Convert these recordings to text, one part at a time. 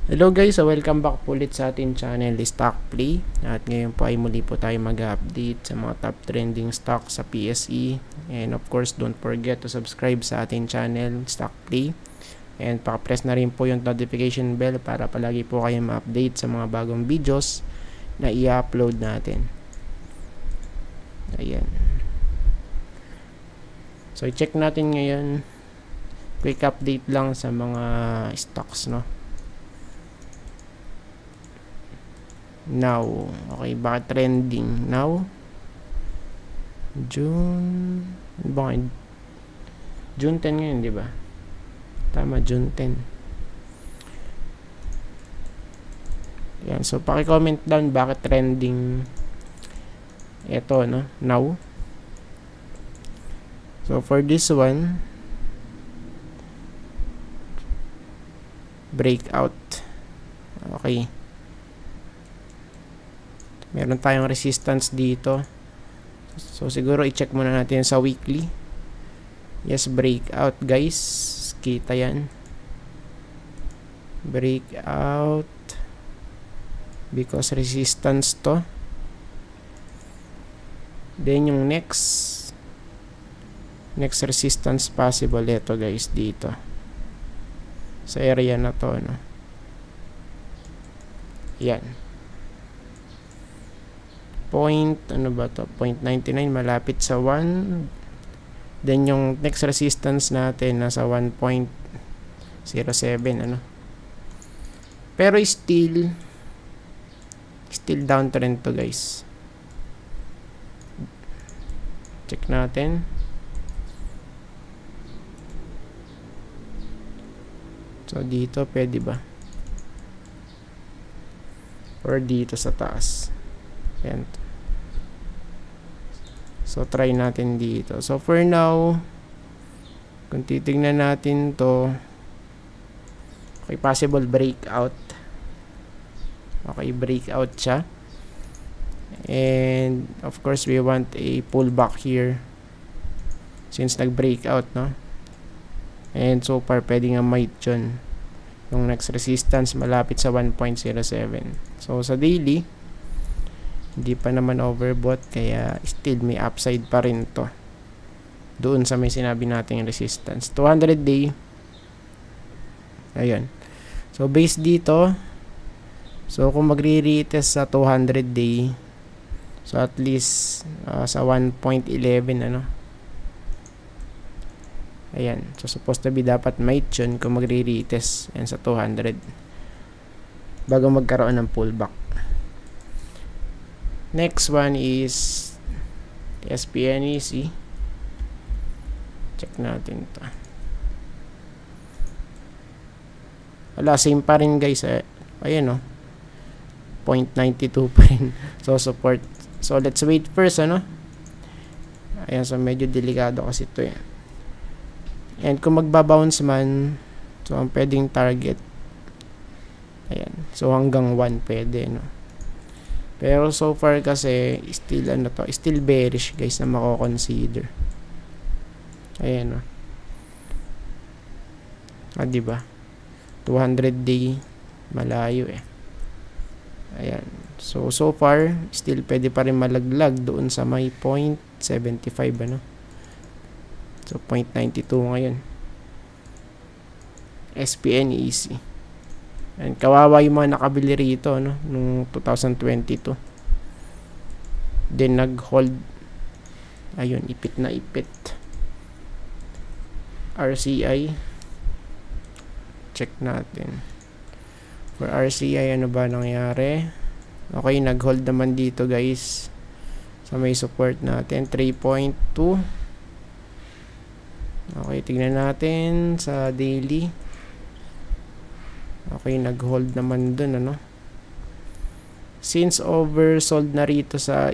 Hello guys, so welcome back po ulit sa ating channel Stock Play. At ngayon po ay muli po tayo mag-update sa mga top trending stocks sa PSE. And of course, don't forget to subscribe sa ating channel Stock Play. And paka-press na rin po yung notification bell para palagi po kayo ma-update sa mga bagong videos na i-upload natin. Ayan. So i-check natin ngayon. Quick update lang sa mga stocks, no? Now, okay, bakit trending now? June 10 ngayon, di ba? Tama, June 10. Yan, so paki-comment down bakit trending ito, no? Now. So for this one, breakout. Okay. Meron tayong resistance dito. So siguro i-check muna natin sa weekly. Yes, breakout guys. Kita yan. Breakout. Because resistance to. Then yung next resistance possible ito guys dito. Sa area na to, no? Yan. Ano ba to? 0.99 malapit sa 1. Then yung next resistance natin nasa 1.07 ano. Pero still downtrend to guys. Check natin. So dito pwede ba? Or dito sa taas. Ayan. So, try natin dito. So, for now, kung titignan natin to, okay, possible breakout. Okay, breakout siya. And, of course, we want a pullback here. Since nag-breakout, no? And, so far, pwede nga might yun. Yung next resistance, malapit sa 1.07. So, sa daily, hindi pa naman overbought, kaya still may upside pa rin to doon sa may sinabi nating resistance. 200 day, ayun. So based dito, so kung magre-retest sa 200 day, so at least sa 1.11 ano, ayan. So supposed to be dapat might yun kung magre-retest yan sa 200 bago magkaroon ng pullback. Next one is SPNEC. Check natin ito. Wala, same pa rin guys. Ayan o. 0.92 pa rin. So support. So let's wait first ano. Ayan, so medyo delikado kasi ito eh. And kung magbabounce man, so ang pwedeng target, ayan. So hanggang 1 pwede no. Pero so far kasi still ano to, still bearish guys na mako-consider. Ayan oh. Di ba? 200 day malayo eh. Ayan. So far still pwede pa rin malaglag doon sa may 0.75 ano. So 0.92 ngayon. SPNEC. And kawawa yung mga nakabili rito no nung 2022. Then nag-hold. Ayun, ipit na ipit. RCI. Check natin. For RCI ano ba nangyari? Okay, nag-hold naman dito guys. Sa may support natin 3.2. Okay, tingnan natin sa daily. Okay, nag-hold naman dun, ano? Since oversold na rito sa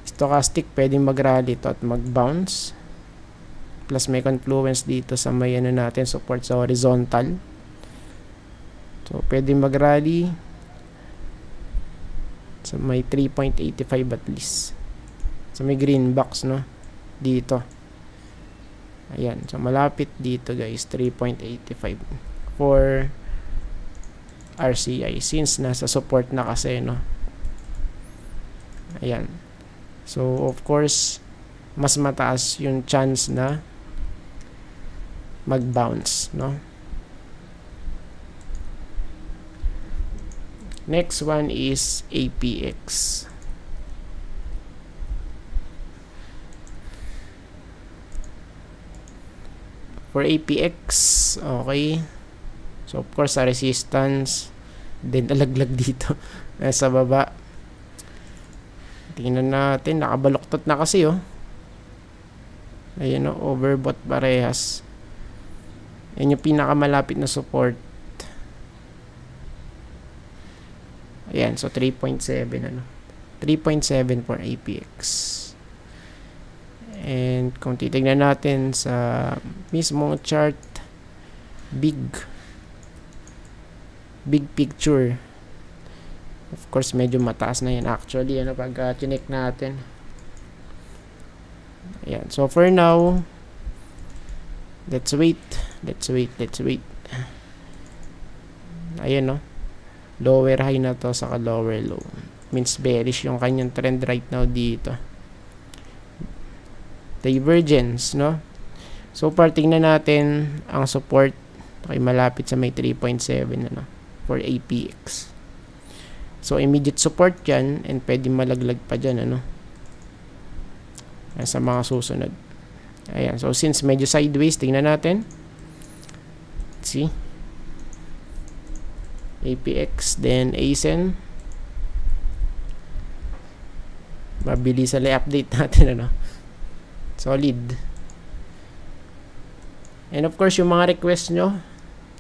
stochastic, pwedeng mag-rally to at mag-bounce. Plus may confluence dito sa may ano natin, support sa horizontal. So, pwedeng mag-rally sa may 3.85 at least. Sa may green box, no? Dito. Ayan. So, malapit dito, guys. 3.85. For RCI since nasa support na kasi, no? Ayan. So, of course, mas mataas yung chance na mag-bounce, no? Next one is APX. For APX, okay. So, of course, sa resistance, then alaglag dito sa baba. Tingnan natin, nakabaluktot na kasi, oh. Ayan, oh, overbought parehas. Yan yung pinakamalapit na support. Ayan, so 3.7, ano. 3.7 for APX. And kung titignan natin sa mismong chart, big picture, of course medyo mataas na yan actually, ano, pag chinek natin. Ayan, so for now, let's wait. Ayan, no, lower high na to saka lower low, means bearish yung kanyang trend right now dito. Divergence, no? So far, tingnan natin ang support. Okay, malapit sa may 3.7, ano, for APX. So, immediate support yan, and pwede malaglag pa dyan, ano, sa mga susunod. Ayan, so since medyo sideways, tingnan natin. Let's see. APX, then ASEN. Mabilis sa update natin, ano. Solid. And of course, yung mga request nyo,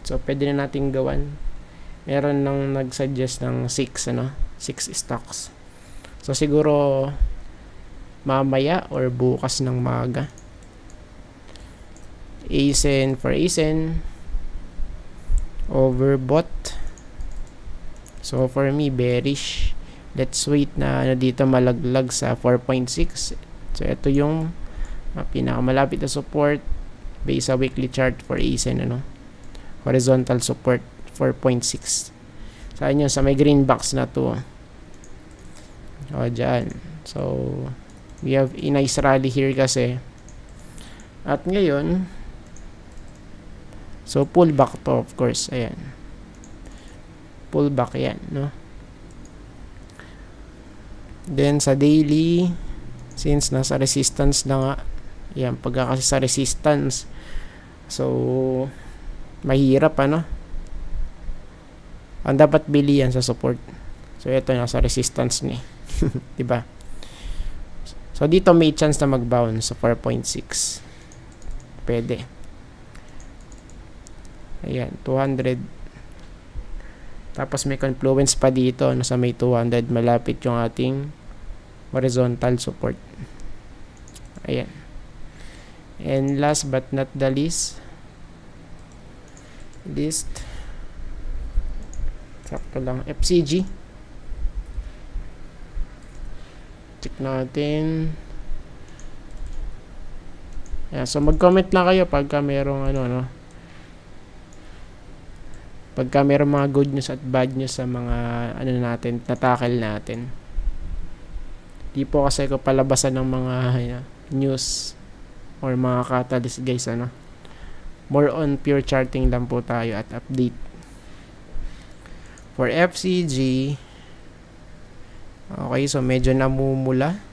so pwede na natin gawan. Meron nang nag-suggest ng 6 stocks. So siguro mamaya or bukas ng maga. ASEN, for ASEN, overbought. So for me, bearish. Let's wait na dito malaglag sa 4.6. So ito yung pinakamalapit na support based sa weekly chart for ASEN, ano. Horizontal support 4.6. Saan yun? Sa may green box na to. O, dyan. So, we have a nice rally here kasi. At ngayon, so pull back to, of course. Ayan. Pull back yan, no? Then, sa daily, since nasa resistance na nga, yan, pagka kasi sa resistance, so mahirap, ano. Ang dapat bili yan sa support. So ito nasa resistance ni. 'Di ba? So dito may chance na mag-bounce sa 4.6. Pwede. Ayan, 200. Tapos may confluence pa dito, nasa may 200, malapit yung ating horizontal support. Ayan. And last but not the least, sakto lang, FCG. Check natin. Ayan, so mag-comment lang kayo pagka merong pagka merong mga good news at bad news sa mga natin, natakil natin. Di po kasi ko palabasan ng mga news or mga catalyst, guys, ano. More on pure charting lang po tayo at update. For FCG, okay, so medyo namumula.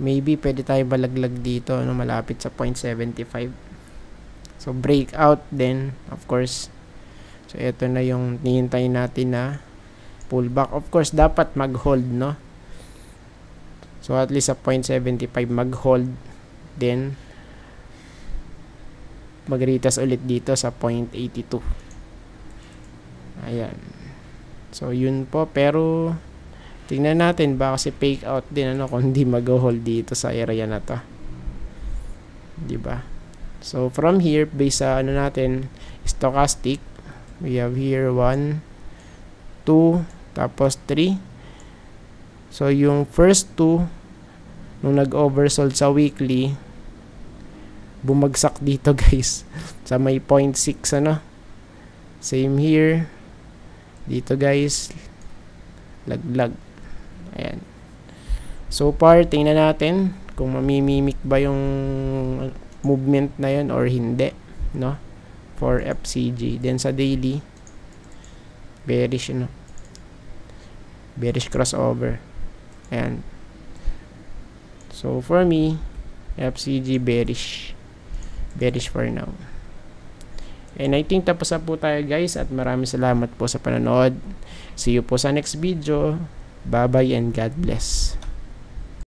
Maybe pwede tayo balaglag dito, no, malapit sa 0.75. So breakout then, of course. So ito na yung hinihintay natin na pullback. Of course, dapat mag-hold, no? So at least sa 0.75 mag-hold, then mag-retest ulit dito sa 0.82. Ayan. So yun po, pero tingnan natin, baka kasi fake out din, ano, kung hindi mag-hold dito sa area na to. 'Di ba? So from here, based sa natin, stochastic, we have here 1, 2, tapos 3. So yung first 2 nung nag-oversold sa weekly, bumagsak dito, guys, sa may 0.6, ano. Same here. Dito guys, laglag. Ayan. So far, tingnan natin kung mamimimik ba yung movement na yun or hindi, no? For FCG. Then sa daily, bearish, no? Bearish crossover. Ayan. So for me, FCG bearish. Bearish for now. And I think tapos na po tayo guys, at maraming salamat po sa panonood. See you po sa next video. Bye bye and God bless.